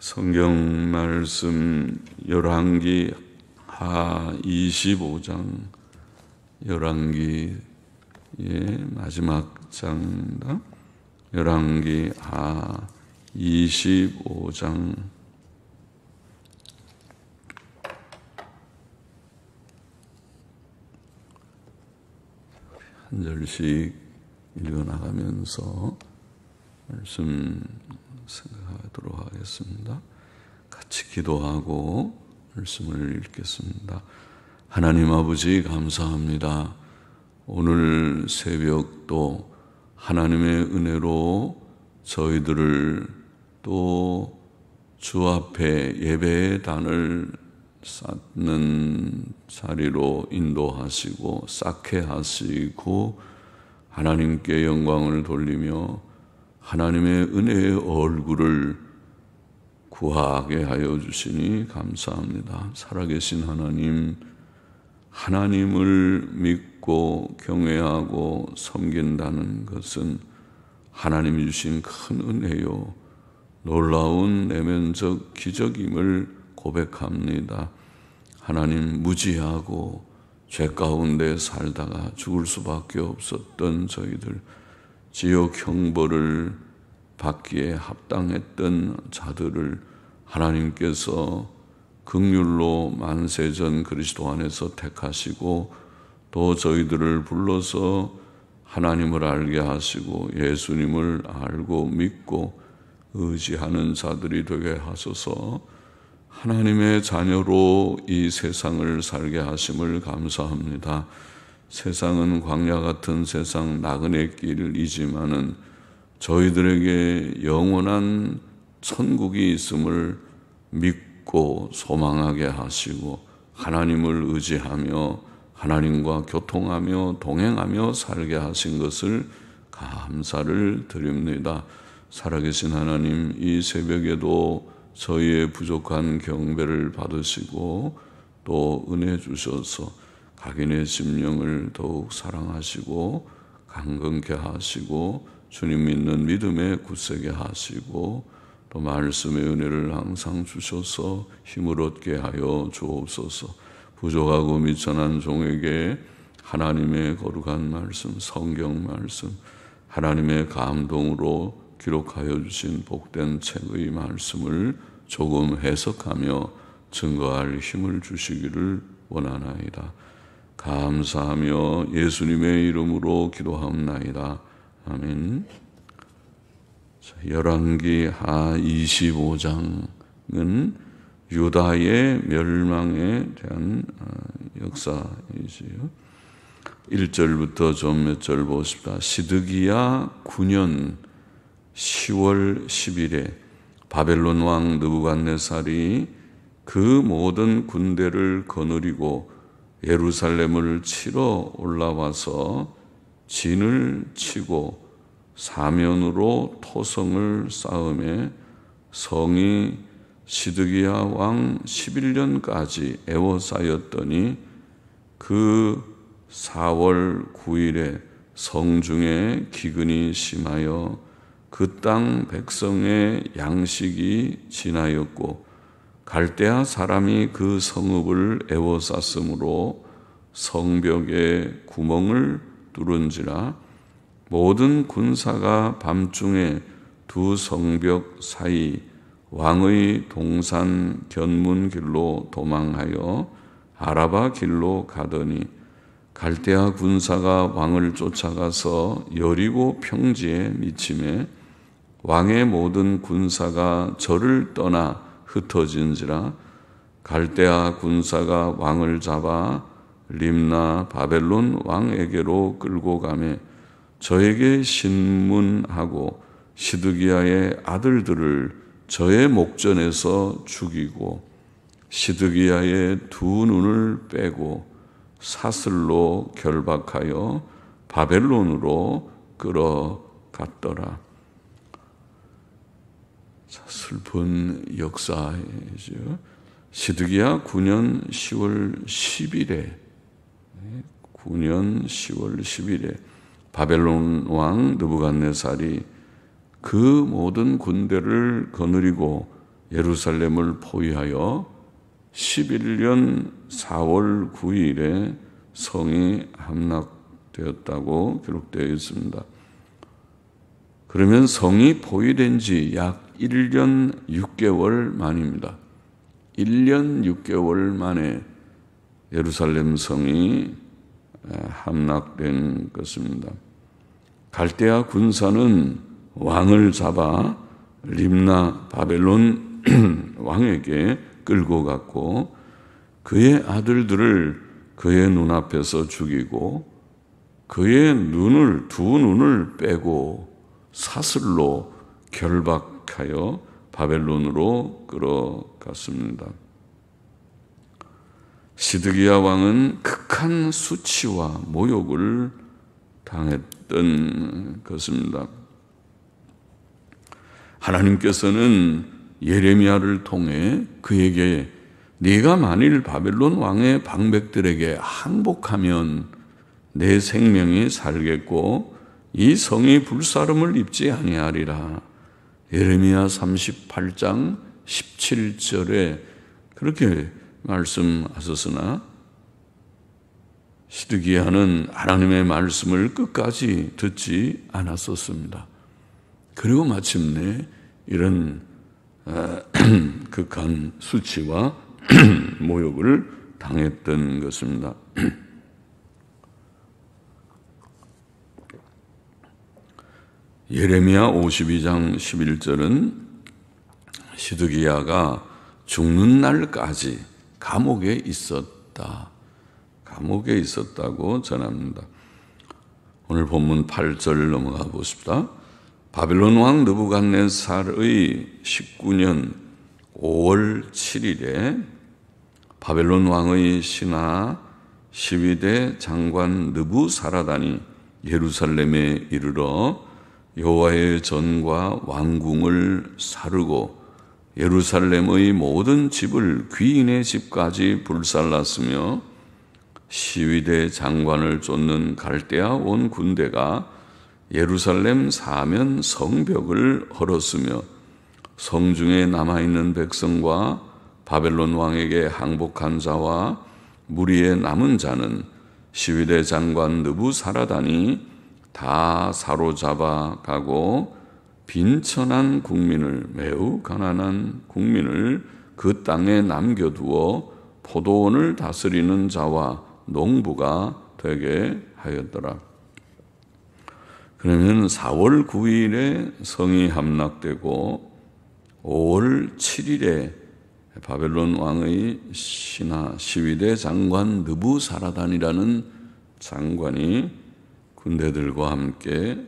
성경 말씀 열왕기 하 25장, 열왕기의 마지막 장입니다. 열왕기 하 25장 한 절씩 읽어나가면서 말씀 생각하도록 하겠습니다. 같이 기도하고 말씀을 읽겠습니다. 하나님 아버지 감사합니다. 오늘 새벽도 하나님의 은혜로 저희들을 또 주 앞에 예배의 단을 쌓는 자리로 인도하시고 쌓게 하시고 하나님께 영광을 돌리며 하나님의 은혜의 얼굴을 구하게 하여 주시니 감사합니다. 살아계신 하나님, 하나님을 믿고 경외하고 섬긴다는 것은 하나님이 주신 큰 은혜요, 놀라운 내면적 기적임을 고백합니다. 하나님, 무지하고 죄 가운데 살다가 죽을 수밖에 없었던 저희들, 지옥 형벌을 받기에 합당했던 자들을 하나님께서 긍휼로 만세전 그리스도 안에서 택하시고 또 저희들을 불러서 하나님을 알게 하시고 예수님을 알고 믿고 의지하는 자들이 되게 하소서. 하나님의 자녀로 이 세상을 살게 하심을 감사합니다. 세상은 광야 같은 세상, 나그네 길이지만은 저희들에게 영원한 천국이 있음을 믿고 소망하게 하시고 하나님을 의지하며 하나님과 교통하며 동행하며 살게 하신 것을 감사를 드립니다. 살아계신 하나님, 이 새벽에도 저희의 부족한 경배를 받으시고 또 은혜 주셔서 각인의 심령을 더욱 사랑하시고 강건케 하시고 주님 믿는 믿음에 굳세게 하시고 또 말씀의 은혜를 항상 주셔서 힘을 얻게 하여 주옵소서. 부족하고 미천한 종에게 하나님의 거룩한 말씀, 성경 말씀, 하나님의 감동으로 기록하여 주신 복된 책의 말씀을 조금 해석하며 증거할 힘을 주시기를 원하나이다. 감사하며 예수님의 이름으로 기도하옵나이다. 아멘. 열왕기 하 25장은 유다의 멸망에 대한 역사이지요. 1절부터 좀 몇 절 보십시다. 시드기야 9년 10월 10일에 바벨론 왕 느부갓네살이 그 모든 군대를 거느리고 예루살렘을 치러 올라와서 진을 치고 사면으로 토성을 쌓음에 성이 시드기야 왕 11년까지 에워싸였더니 그 4월 9일에 성중에 기근이 심하여 그 땅 백성의 양식이 지나였고 갈대아 사람이 그 성읍을 에워쌌으므로 성벽에 구멍을 뚫은지라. 모든 군사가 밤중에 두 성벽 사이 왕의 동산 견문 길로 도망하여 아라바 길로 가더니 갈대아 군사가 왕을 쫓아가서 여리고 평지에 미침에 왕의 모든 군사가 저를 떠나 흩어진지라. 갈대아 군사가 왕을 잡아 림나 바벨론 왕에게로 끌고 가매 저에게 신문하고 시드기야의 아들들을 저의 목전에서 죽이고 시드기야의 두 눈을 빼고 사슬로 결박하여 바벨론으로 끌어갔더라. 슬픈 역사이죠. 시드기야 9년 10월 10일에 바벨론 왕 느부갓네살이 그 모든 군대를 거느리고 예루살렘을 포위하여 11년 4월 9일에 성이 함락되었다고 기록되어 있습니다. 그러면 성이 포위된 지 약 1년 6개월 만입니다. 1년 6개월 만에 예루살렘 성이 함락된 것입니다. 갈대아 군사는 왕을 잡아 림나 바벨론 왕에게 끌고 갔고 그의 아들들을 그의 눈앞에서 죽이고 그의 두 눈을 빼고 사슬로 결박하여 바벨론으로 끌어갔습니다. 시드기야 왕은 극한 수치와 모욕을 당했던 것입니다. 하나님께서는 예레미야를 통해 그에게 네가 만일 바벨론 왕의 방백들에게 항복하면 내 생명이 살겠고 이 성이 불사름을 입지 아니하리라. 예레미야 38장 17절에 그렇게 말씀하셨으나 시드기야는 하나님의 말씀을 끝까지 듣지 않았었습니다. 그리고 마침내 이런 극한 수치와 모욕을 당했던 것입니다. 예레미야 52장 11절은 시드기야가 죽는 날까지 감옥에 있었다고 전합니다. 오늘 본문 8절 넘어가 보십시다. 바벨론 왕 느부갓네살의 19년 5월 7일에 바벨론 왕의 신하 12대 장관 느부사라단이 예루살렘에 이르러 여호와의 전과 왕궁을 사르고 예루살렘의 모든 집을 귀인의 집까지 불살랐으며 시위대 장관을 쫓는 갈대아 온 군대가 예루살렘 사면 성벽을 헐었으며 성중에 남아있는 백성과 바벨론 왕에게 항복한 자와 무리의 남은 자는 시위대 장관 느부사라단이 다 사로잡아 가고 빈천한 국민을, 매우 가난한 국민을 그 땅에 남겨두어 포도원을 다스리는 자와 농부가 되게 하였더라. 그러면 4월 9일에 성이 함락되고 5월 7일에 바벨론 왕의 신하 시위대 장관 느부사라단이라는 장관이 군대들과 함께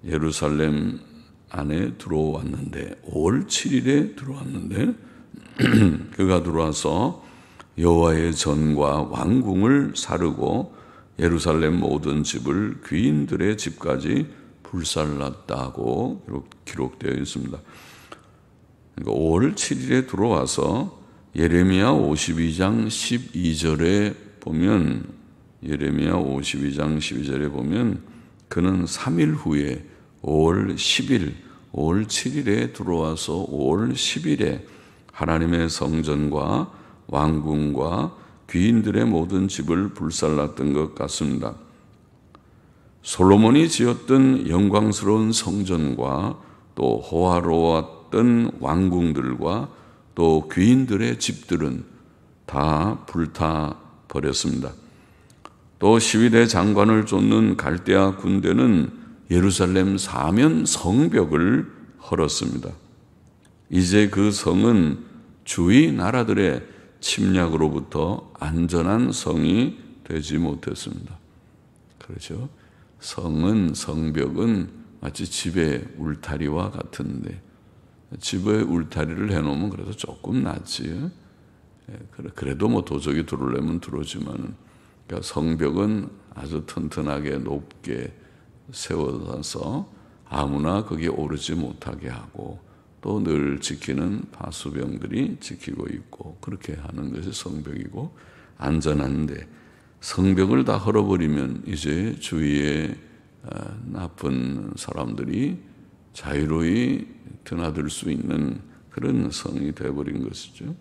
예루살렘 안에 들어왔는데 5월 7일에 들어왔는데 그가 들어와서 여호와의 전과 왕궁을 사르고 예루살렘 모든 집을 귀인들의 집까지 불살랐다고 기록되어 있습니다. 그러니까 5월 7일에 들어와서 예레미야 52장 12절에 보면 예레미야 52장 12절에 보면 그는 3일 후에 5월 10일, 5월 7일에 들어와서 5월 10일에 하나님의 성전과 왕궁과 귀인들의 모든 집을 불살랐던 것 같습니다. 솔로몬이 지었던 영광스러운 성전과 또 호화로웠던 왕궁들과 또 귀인들의 집들은 다 불타 버렸습니다. 또 시위대 장관을 쫓는 갈대아 군대는 예루살렘 사면 성벽을 헐었습니다. 이제 그 성은 주위 나라들의 침략으로부터 안전한 성이 되지 못했습니다. 그렇죠? 성벽은 마치 집의 울타리와 같은데 집에 울타리를 해놓으면 그래도 조금 낫지. 그래도 뭐 도적이 들어오려면 들어오지만은 그러니까 성벽은 아주 튼튼하게 높게 세워서 아무나 거기에 오르지 못하게 하고 또 늘 지키는 파수병들이 지키고 있고 그렇게 하는 것이 성벽이고 안전한데 성벽을 다 헐어버리면 이제 주위에 나쁜 사람들이 자유로이 드나들 수 있는 그런 성이 되어버린 것이죠.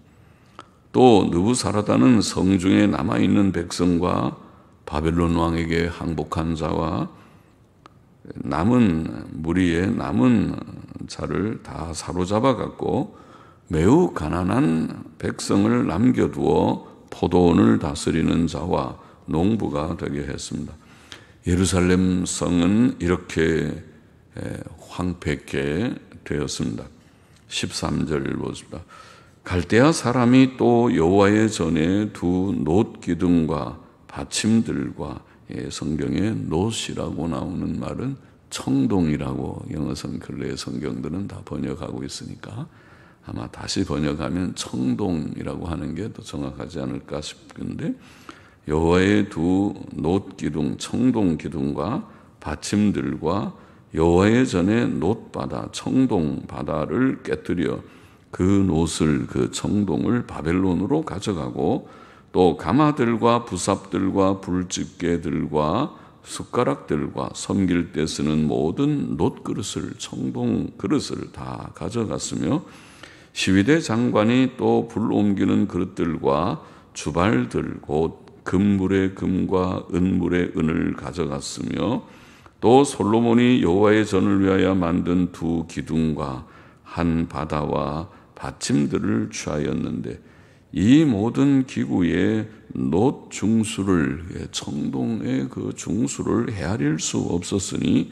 또 느부사라단은 성중에 남아있는 백성과 바벨론 왕에게 항복한 자와 무리의 남은 자를 다 사로잡아 갖고 매우 가난한 백성을 남겨두어 포도원을 다스리는 자와 농부가 되게 했습니다. 예루살렘 성은 이렇게 황폐케 되었습니다. 13절 보십니다. 갈대아 사람이 또 여호와의 전에 두 놋 기둥과 받침들과, 성경에 놋이라고 나오는 말은 청동이라고 영어 근래의 성경들은 다 번역하고 있으니까 아마 다시 번역하면 청동이라고 하는 게 더 정확하지 않을까 싶은데, 여호와의 두 놋 기둥, 청동 기둥과 받침들과 여호와의 전에 놋바다, 청동 바다를 깨뜨려 그 놋을, 그 청동을 바벨론으로 가져가고, 또 가마들과 부삽들과 불집게들과 숟가락들과 섬길 때 쓰는 모든 놋 그릇을, 청동 그릇을 다 가져갔으며, 시위대 장관이 또 불 옮기는 그릇들과 주발들, 곧 금물의 금과 은물의 은을 가져갔으며, 또 솔로몬이 여호와의 전을 위하여 만든 두 기둥과 한 바다와 받침들을 취하였는데, 이 모든 기구의 놋 중수를, 청동의 그 중수를 헤아릴 수 없었으니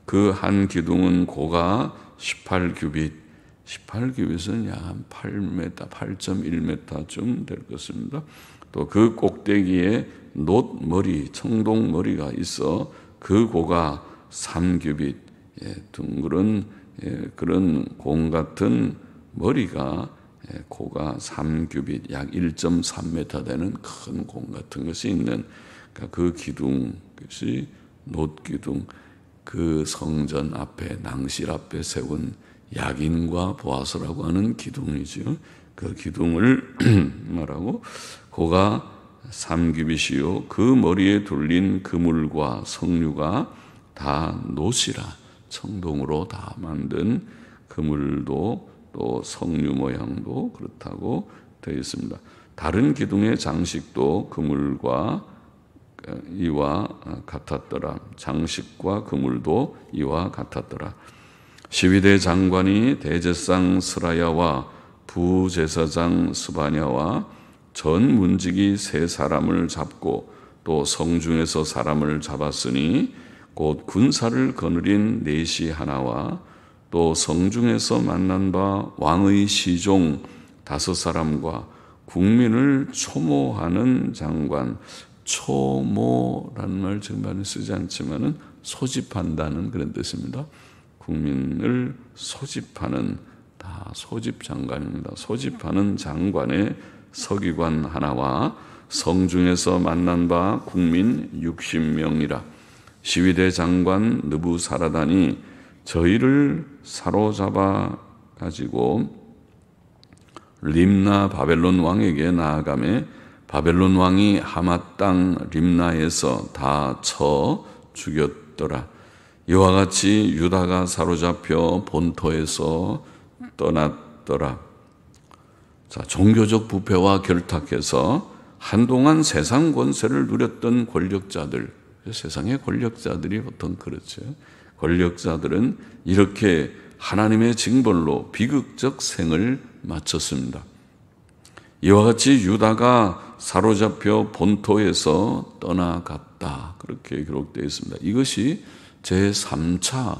그 한 기둥은 고가 18규빗, 18규빗은 약 한 8m, 8.1m쯤 될 것입니다. 또 그 꼭대기에 놋 머리, 청동 머리가 있어 그 고가 3규빗, 둥그런 그런 공 같은 머리가, 고가 3규빗, 약 1.3m 되는 큰 공 같은 것이 있는, 그러니까 그 기둥, 그것이 놋 기둥, 그 성전 앞에, 낭실 앞에 세운 야긴과 보아스라고 하는 기둥이죠. 그 기둥을 말하고, 고가 3규빗이요 그 머리에 둘린 그물과 석류가 다 놋이라, 청동으로 다 만든 그물도 또 석류 모양도 그렇다고 되어 있습니다. 다른 기둥의 장식도 그물과 이와 같았더라. 장식과 그물도 이와 같았더라. 시위대 장관이 대제상 스라야와 부제사장 스바냐와 전 문지기 세 사람을 잡고 또 성중에서 사람을 잡았으니, 곧 군사를 거느린 넷이 하나와 또 성중에서 만난 바 왕의 시종 5사람과 국민을 초모하는 장관, 초모라는 말 지금 많이 쓰지 않지만은 소집한다는 그런 뜻입니다. 국민을 소집하는, 다 소집 장관입니다. 소집하는 장관의 서기관 하나와 성중에서 만난 바 국민 60명이라. 시위대 장관 느부사라단이 저희를 사로잡아 가지고 림나 바벨론 왕에게 나아가매 바벨론 왕이 하맛 땅 림나에서 다 쳐 죽였더라. 이와 같이 유다가 사로잡혀 본토에서 떠났더라. 자, 종교적 부패와 결탁해서 한동안 세상 권세를 누렸던 권력자들, 세상의 권력자들이 보통 그렇죠. 권력자들은 이렇게 하나님의 징벌로 비극적 생을 마쳤습니다. 이와 같이 유다가 사로잡혀 본토에서 떠나갔다, 그렇게 기록되어 있습니다. 이것이 제3차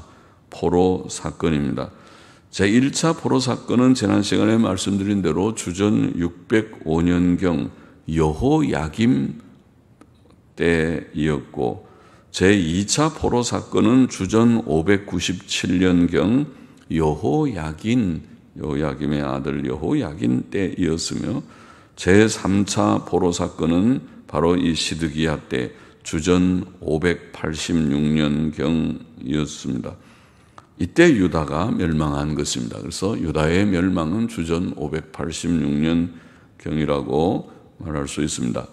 포로 사건입니다. 제1차 포로 사건은 지난 시간에 말씀드린 대로 주전 605년경 여호야김 때이었고, 제2차 포로 사건은 주전 597년경 여호야김의 아들 여호야긴 때이었으며, 제3차 포로 사건은 바로 이 시드기야 때 주전 586년경이었습니다. 이때 유다가 멸망한 것입니다. 그래서 유다의 멸망은 주전 586년경이라고 말할 수 있습니다.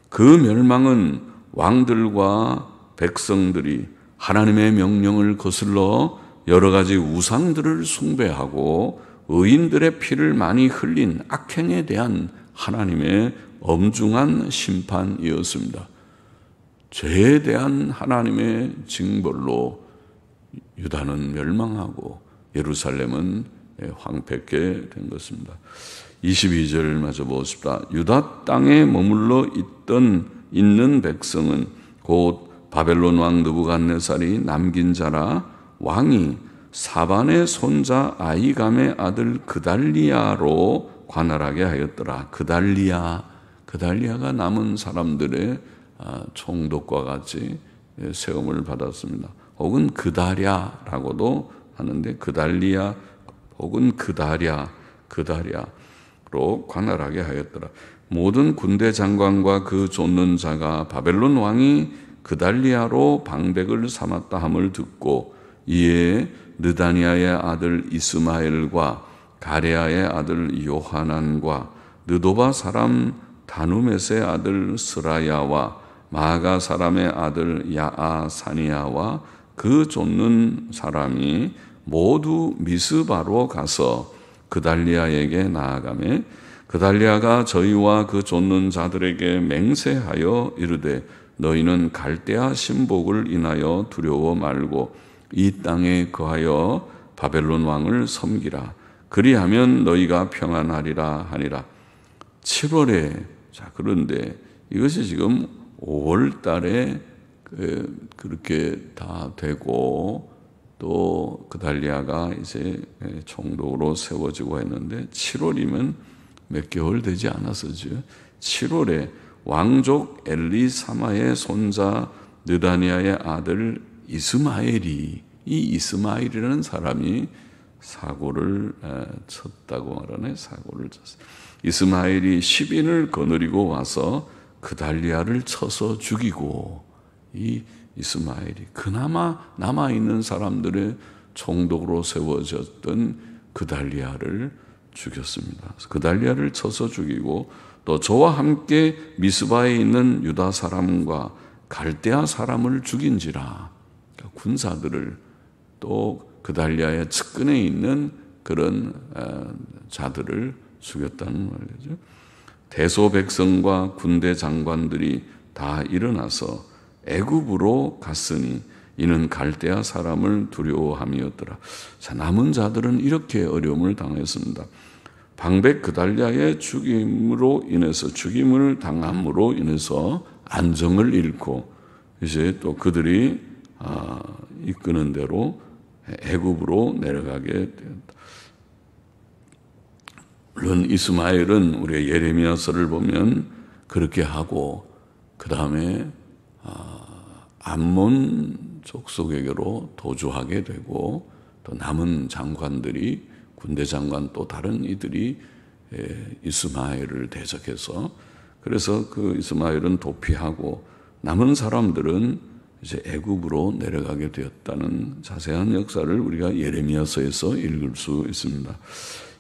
그 멸망은 왕들과 백성들이 하나님의 명령을 거슬러 여러 가지 우상들을 숭배하고 의인들의 피를 많이 흘린 악행에 대한 하나님의 엄중한 심판이었습니다. 죄에 대한 하나님의 징벌로 유다는 멸망하고 예루살렘은 황폐케 된 것입니다. 22절 마저 보십시다. 유다 땅에 머물러 있는 백성은 곧 바벨론 왕 느부갓네살이 남긴 자라 왕이 사반의 손자 아히감의 아들 그달리야로 관할하게 하였더라. 그달리야가 남은 사람들의 총독과 같이 세움을 받았습니다. 혹은 그다랴라고도 하는데 그달리야 혹은 그다랴로 관할하게 하였더라. 모든 군대 장관과 그 좇는 자가 바벨론 왕이 그달리야로 방백을 삼았다 함을 듣고 이에 느다니아의 아들 이스마엘과 가레아의 아들 요하난과 느도바 사람 다누메스의 아들 스라야와 마가 사람의 아들 야아사니아와 그 좇는 사람이 모두 미스바로 가서 그달리야에게 나아가매 그달리야가 저희와 그 좇는 자들에게 맹세하여 이르되 너희는 갈대아 신복을 인하여 두려워 말고 이 땅에 거하여 바벨론 왕을 섬기라. 그리하면 너희가 평안하리라 하니라. 7월에 그런데 이것이 지금 5월 달에 그렇게 다 되고 또 그달리야가 이제 총독으로 세워지고 했는데 7월이면 몇 개월 되지 않았었죠. 7월에 왕족 엘리사마의 손자 느다니아의 아들 이스마엘이 이 이스마엘이라는 사람이 사고를 쳤다고 말하네. 사고를 쳤어요. 이스마엘이 10인을 거느리고 와서 그달리야를 쳐서 죽이고 이 이스마엘이 그나마 남아있는 사람들의 총독으로 세워졌던 그달리야를 죽였습니다. 그달리야를 쳐서 죽이고 또 저와 함께 미스바에 있는 유다 사람과 갈대아 사람을 죽인지라. 그러니까 군사들을 또 그달리야의 측근에 있는 그런 자들을 죽였다는 말이죠. 대소 백성과 군대 장관들이 다 일어나서 애굽으로 갔으니 이는 갈대아 사람을 두려워함이었더라. 자, 남은 자들은 이렇게 어려움을 당했습니다. 방백 그달리야의 죽임을 당함으로 인해서 안정을 잃고 이제 또 그들이 이끄는 대로 애굽으로 내려가게 되었다. 물론 이스마엘은 우리의 예레미야서를 보면 그렇게 하고 그 다음에 암몬 족속에게로 도주하게 되고 또 남은 장관들이 군대 장관 또 다른 이들이 이스마엘을 대적해서 그래서 그 이스마엘은 도피하고 남은 사람들은 이제 애굽으로 내려가게 되었다는 자세한 역사를 우리가 예레미야서에서 읽을 수 있습니다.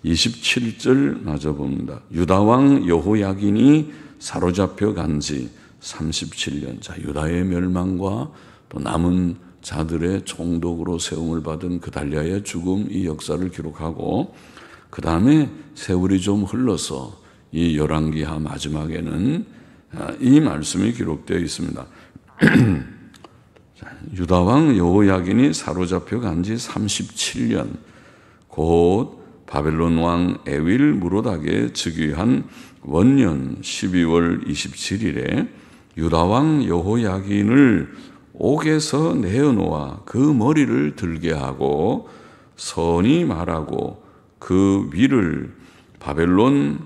27절 마저 봅니다. 유다 왕 여호야긴이 사로잡혀 간 지 37년. 자, 유다의 멸망과 또 남은 자들의 총독으로 세움을 받은 그달리야의 죽음 이 역사를 기록하고 그 다음에 세월이 좀 흘러서 이 열왕기하 마지막에는 이 말씀이 기록되어 있습니다. 유다 왕 여호야긴이 사로잡혀 간 지 37년 곧 바벨론 왕 에윌 무로닥에 즉위한 원년 12월 27일에 유다 왕 여호야긴을 옥에서 내어놓아 그 머리를 들게 하고 선이 말하고 그 위를 바벨론에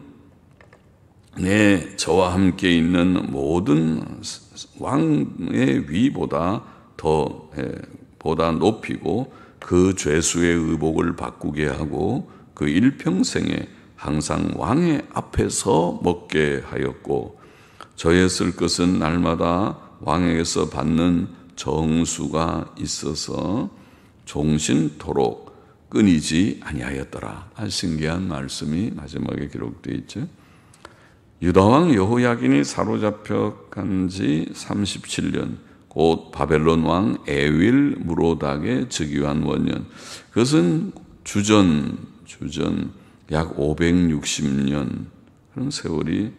저와 함께 있는 모든 왕의 위보다 보다 높이고 그 죄수의 의복을 바꾸게 하고 그 일평생에 항상 왕의 앞에서 먹게 하였고 저의 쓸 것은 날마다 왕에게서 받는 정수가 있어서 종신토록 끊이지 아니하였더라. 신기한 말씀이 마지막에 기록되어 있죠. 유다왕 여호야긴이 사로잡혀 간 지 37년 곧 바벨론 왕 에윌 무로닥에 즉위한 원년 그것은 주전 주전 약 560년 그런 세월이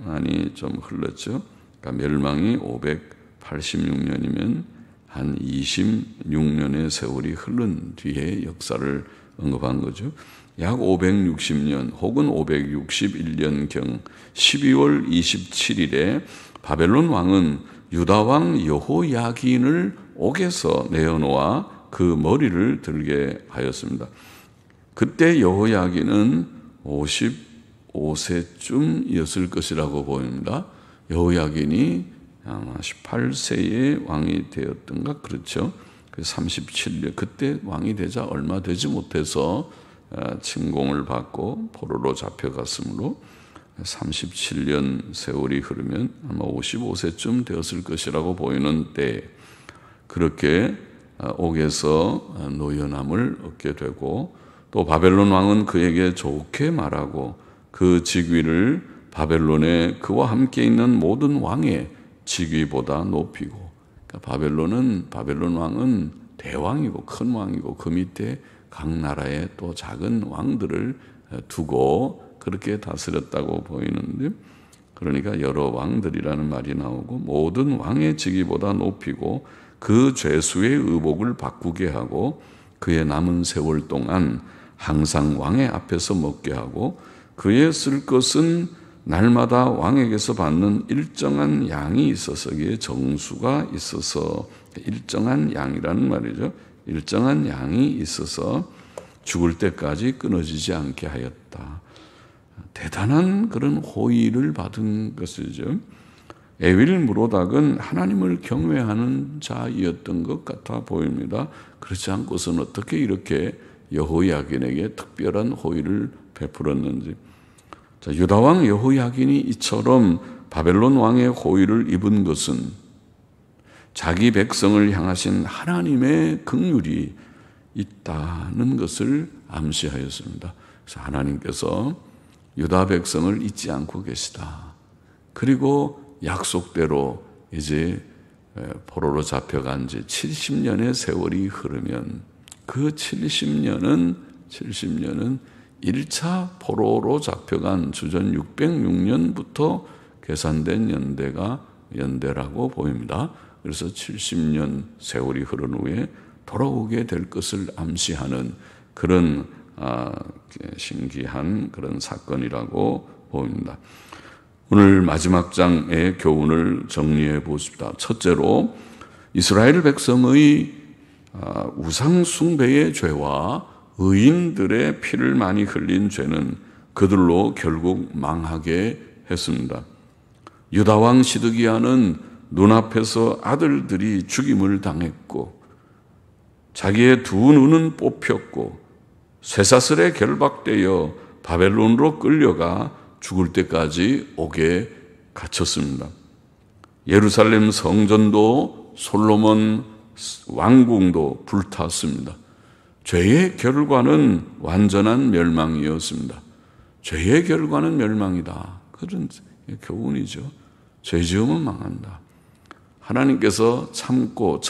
많이 좀 흘렀죠. 그러니까 멸망이 586년이면 한 26년의 세월이 흐른 뒤에 역사를 언급한 거죠. 약 560년 혹은 561년경 12월 27일에 바벨론 왕은 유다 왕 여호야긴을 옥에서 내어놓아 그 머리를 들게 하였습니다. 그때 여호야긴은 55세쯤이었을 것이라고 보입니다. 여호야긴이 아마 18세에 왕이 되었던가 그렇죠. 37년 그때 왕이 되자 얼마 되지 못해서 침공을 받고 포로로 잡혀갔으므로 37년 세월이 흐르면 아마 55세쯤 되었을 것이라고 보이는 때 그렇게 옥에서 노연함을 얻게 되고 또 바벨론 왕은 그에게 좋게 말하고 그 직위를 바벨론에 그와 함께 있는 모든 왕의 직위보다 높이고 그러니까 바벨론 왕은 대왕이고 큰 왕이고 그 밑에 각 나라의 또 작은 왕들을 두고 그렇게 다스렸다고 보이는데 그러니까 여러 왕들이라는 말이 나오고 모든 왕의 직위보다 높이고 그 죄수의 의복을 바꾸게 하고 그의 남은 세월 동안 항상 왕의 앞에서 먹게 하고 그의 쓸 것은 날마다 왕에게서 받는 일정한 양이 있어서 이게 정수가 있어서 일정한 양이라는 말이죠. 일정한 양이 있어서 죽을 때까지 끊어지지 않게 하였다. 대단한 그런 호의를 받은 것이죠. 에윌 무로닥은 하나님을 경외하는 자이었던 것 같아 보입니다. 그렇지 않고서는 어떻게 이렇게 여호야긴에게 특별한 호의를 베풀었는지. 자, 유다왕 여호야긴이 이처럼 바벨론 왕의 호의를 입은 것은 자기 백성을 향하신 하나님의 긍휼이 있다는 것을 암시하였습니다. 그래서 하나님께서 유다 백성을 잊지 않고 계시다. 그리고 약속대로 이제 포로로 잡혀간 지 70년의 세월이 흐르면 그 70년은 1차 포로로 잡혀간 주전 606년부터 계산된 연대라고 보입니다. 그래서 70년 세월이 흐른 후에 돌아오게 될 것을 암시하는 그런 신기한 그런 사건이라고 보입니다. 오늘 마지막 장의 교훈을 정리해 보십시다. 첫째로 이스라엘 백성의 우상 숭배의 죄와 의인들의 피를 많이 흘린 죄는 그들로 결국 망하게 했습니다. 유다 왕 시드기야는 눈앞에서 아들들이 죽임을 당했고 자기의 두 눈은 뽑혔고 쇠사슬에 결박되어 바벨론으로 끌려가 죽을 때까지 옥에 갇혔습니다. 예루살렘 성전도 솔로몬 왕궁도 불탔습니다. 죄의 결과는 완전한 멸망이었습니다. 죄의 결과는 멸망이다. 그런 교훈이죠. 죄 지으면 망한다. 하나님께서 참고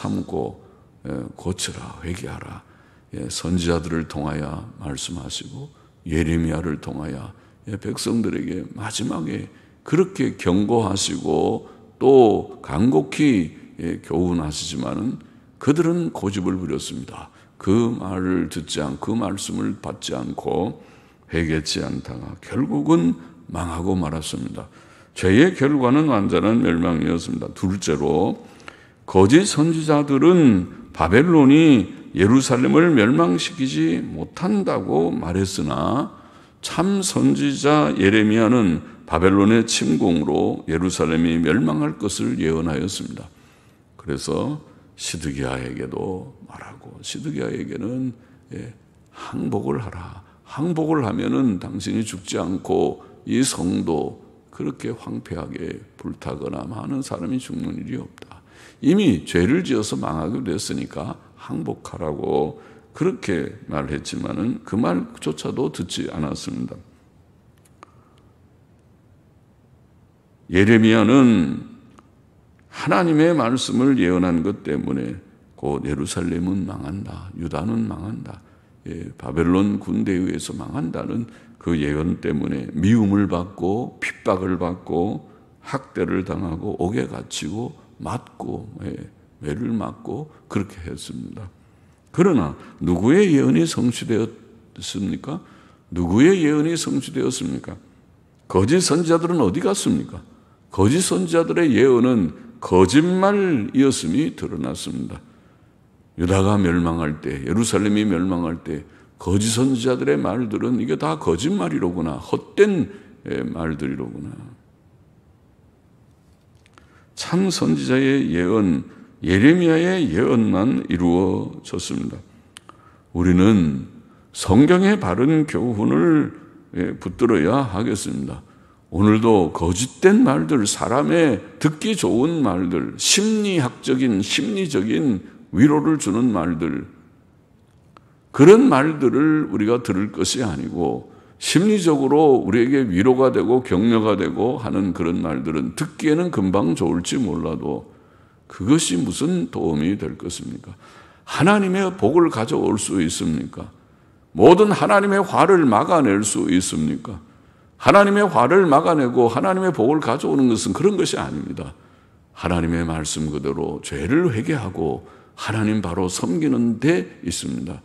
고쳐라, 회개하라. 선지자들을 통하여 말씀하시고 예레미야를 통하여 백성들에게 마지막에 그렇게 경고하시고 또 간곡히 교훈하시지만은 그들은 고집을 부렸습니다. 그 말을 듣지 않고 그 말씀을 받지 않고 회개치 않다가 결국은 망하고 말았습니다. 죄의 결과는 완전한 멸망이었습니다. 둘째로 거짓 선지자들은 바벨론이 예루살렘을 멸망시키지 못한다고 말했으나 참 선지자 예레미야는 바벨론의 침공으로 예루살렘이 멸망할 것을 예언하였습니다. 그래서 시드기야에게도 말하고 시드기야에게는 항복을 하라. 항복을 하면은 당신이 죽지 않고 이 성도 그렇게 황폐하게 불타거나 많은 사람이 죽는 일이 없다. 이미 죄를 지어서 망하게 됐으니까 항복하라고 그렇게 말했지만은 그 말조차도 듣지 않았습니다. 예레미야는 하나님의 말씀을 예언한 것 때문에 곧 예루살렘은 망한다. 유다는 망한다. 바벨론 군대에 의해서 망한다는 그 예언 때문에 미움을 받고 핍박을 받고 학대를 당하고 옥에 갇히고 맞고 매를 맞고 그렇게 했습니다. 그러나 누구의 예언이 성취되었습니까? 누구의 예언이 성취되었습니까? 거짓 선지자들은 어디 갔습니까? 거짓 선지자들의 예언은 거짓말이었음이 드러났습니다. 유다가 멸망할 때, 예루살렘이 멸망할 때 거짓 선지자들의 말들은 이게 다 거짓말이로구나, 헛된 말들이로구나. 참 선지자의 예언, 예레미야의 예언만 이루어졌습니다. 우리는 성경의 바른 교훈을 붙들어야 하겠습니다. 오늘도 거짓된 말들, 사람의 듣기 좋은 말들, 심리적인 위로를 주는 말들, 그런 말들을 우리가 들을 것이 아니고 심리적으로 우리에게 위로가 되고 격려가 되고 하는 그런 말들은 듣기에는 금방 좋을지 몰라도 그것이 무슨 도움이 될 것입니까? 하나님의 복을 가져올 수 있습니까? 모든 하나님의 화를 막아낼 수 있습니까? 하나님의 화를 막아내고 하나님의 복을 가져오는 것은 그런 것이 아닙니다. 하나님의 말씀 그대로 죄를 회개하고 하나님 바로 섬기는 데 있습니다.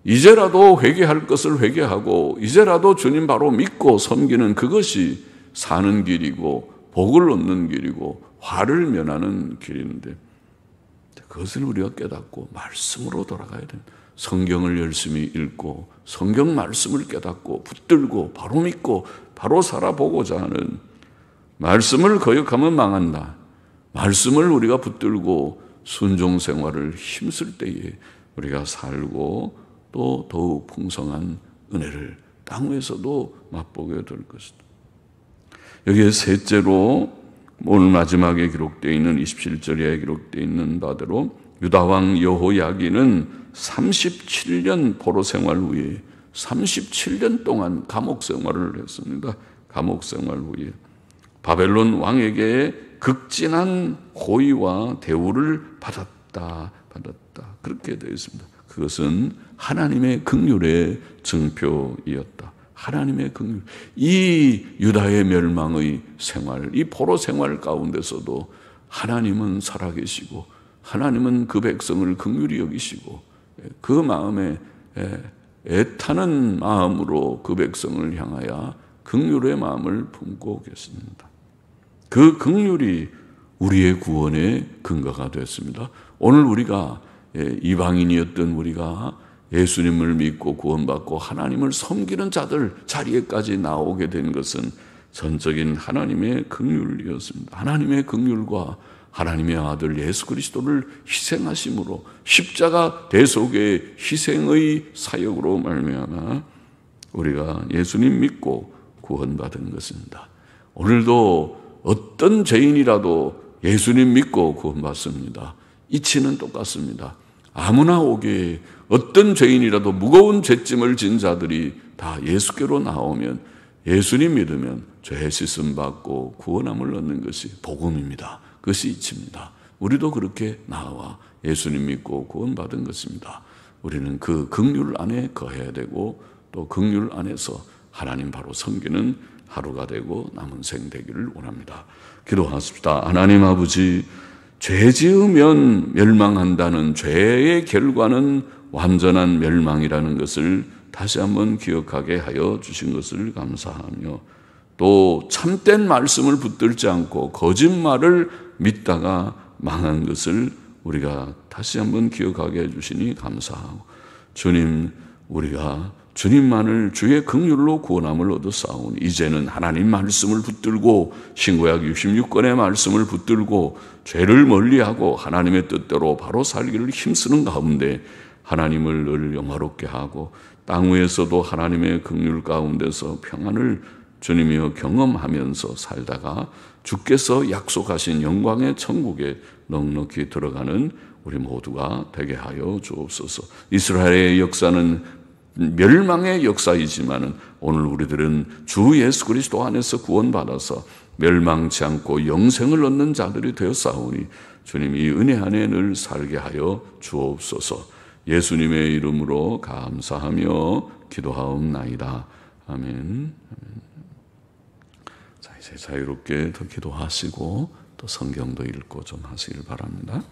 이제라도 회개할 것을 회개하고 이제라도 주님 바로 믿고 섬기는 그것이 사는 길이고 복을 얻는 길이고 화를 면하는 길인데, 그것을 우리가 깨닫고 말씀으로 돌아가야 됩니다. 성경을 열심히 읽고 성경 말씀을 깨닫고 붙들고 바로 믿고 바로 살아보고자 하는, 말씀을 거역하면 망한다. 말씀을 우리가 붙들고 순종 생활을 힘쓸 때에 우리가 살고 또 더욱 풍성한 은혜를 땅 위에서도 맛보게 될 것이다. 여기에 셋째로 오늘 마지막에 기록되어 있는 27절에 기록되어 있는 바대로 유다왕 여호야긴은 37년 포로 생활 후에 37년 동안 감옥 생활을 했습니다. 감옥 생활 후에 바벨론 왕에게 극진한 호의와 대우를 받았다. 그렇게 되어 있습니다. 그것은 하나님의 긍휼의 증표이었다. 하나님의 긍휼. 이 유다의 멸망의 생활, 이 포로 생활 가운데서도 하나님은 살아계시고 하나님은 그 백성을 긍휼히 여기시고 그 마음에 애타는 마음으로 그 백성을 향하여 긍휼의 마음을 품고 계십니다. 그 긍휼이 우리의 구원의 근거가 됐습니다. 오늘 우리가 이방인이었던 우리가 예수님을 믿고 구원받고 하나님을 섬기는 자들 자리에까지 나오게 된 것은 전적인 하나님의 긍휼이었습니다. 하나님의 긍휼과 하나님의 아들 예수 그리스도를 희생하심으로 십자가 대속의 희생의 사역으로 말미암아 우리가 예수님 믿고 구원받은 것입니다. 오늘도 어떤 죄인이라도 예수님 믿고 구원받습니다. 이치는 똑같습니다. 아무나 오게 어떤 죄인이라도 무거운 죄짐을 진 자들이 다 예수께로 나오면 예수님 믿으면 죄 씻음 받고 구원함을 얻는 것이 복음입니다. 그것이 이치입니다. 우리도 그렇게 나와 예수님 믿고 구원받은 것입니다. 우리는 그 긍휼 안에 거해야 되고 또 긍휼 안에서 하나님 바로 섬기는 하루가 되고 남은 생 되기를 원합니다. 기도하십시다. 하나님 아버지, 죄 지으면 멸망한다는 죄의 결과는 완전한 멸망이라는 것을 다시 한번 기억하게 하여 주신 것을 감사하며 또 참된 말씀을 붙들지 않고 거짓말을 믿다가 망한 것을 우리가 다시 한번 기억하게 해주시니 감사하고, 주님, 우리가 주님만을 주의 긍휼로 구원함을 얻었사오니 이제는 하나님 말씀을 붙들고 신구약 66권의 말씀을 붙들고 죄를 멀리하고 하나님의 뜻대로 바로 살기를 힘쓰는 가운데 하나님을 늘 영화롭게 하고 땅 위에서도 하나님의 긍휼 가운데서 평안을 주님이여 경험하면서 살다가 주께서 약속하신 영광의 천국에 넉넉히 들어가는 우리 모두가 되게 하여 주옵소서. 이스라엘의 역사는 멸망의 역사이지만 오늘 우리들은 주 예수 그리스도 안에서 구원받아서 멸망치 않고 영생을 얻는 자들이 되었사오니 주님 이 은혜 안에 늘 살게 하여 주옵소서. 예수님의 이름으로 감사하며 기도하옵나이다. 아멘. 자, 이제 자유롭게 더 기도하시고 또 성경도 읽고 좀 하시길 바랍니다.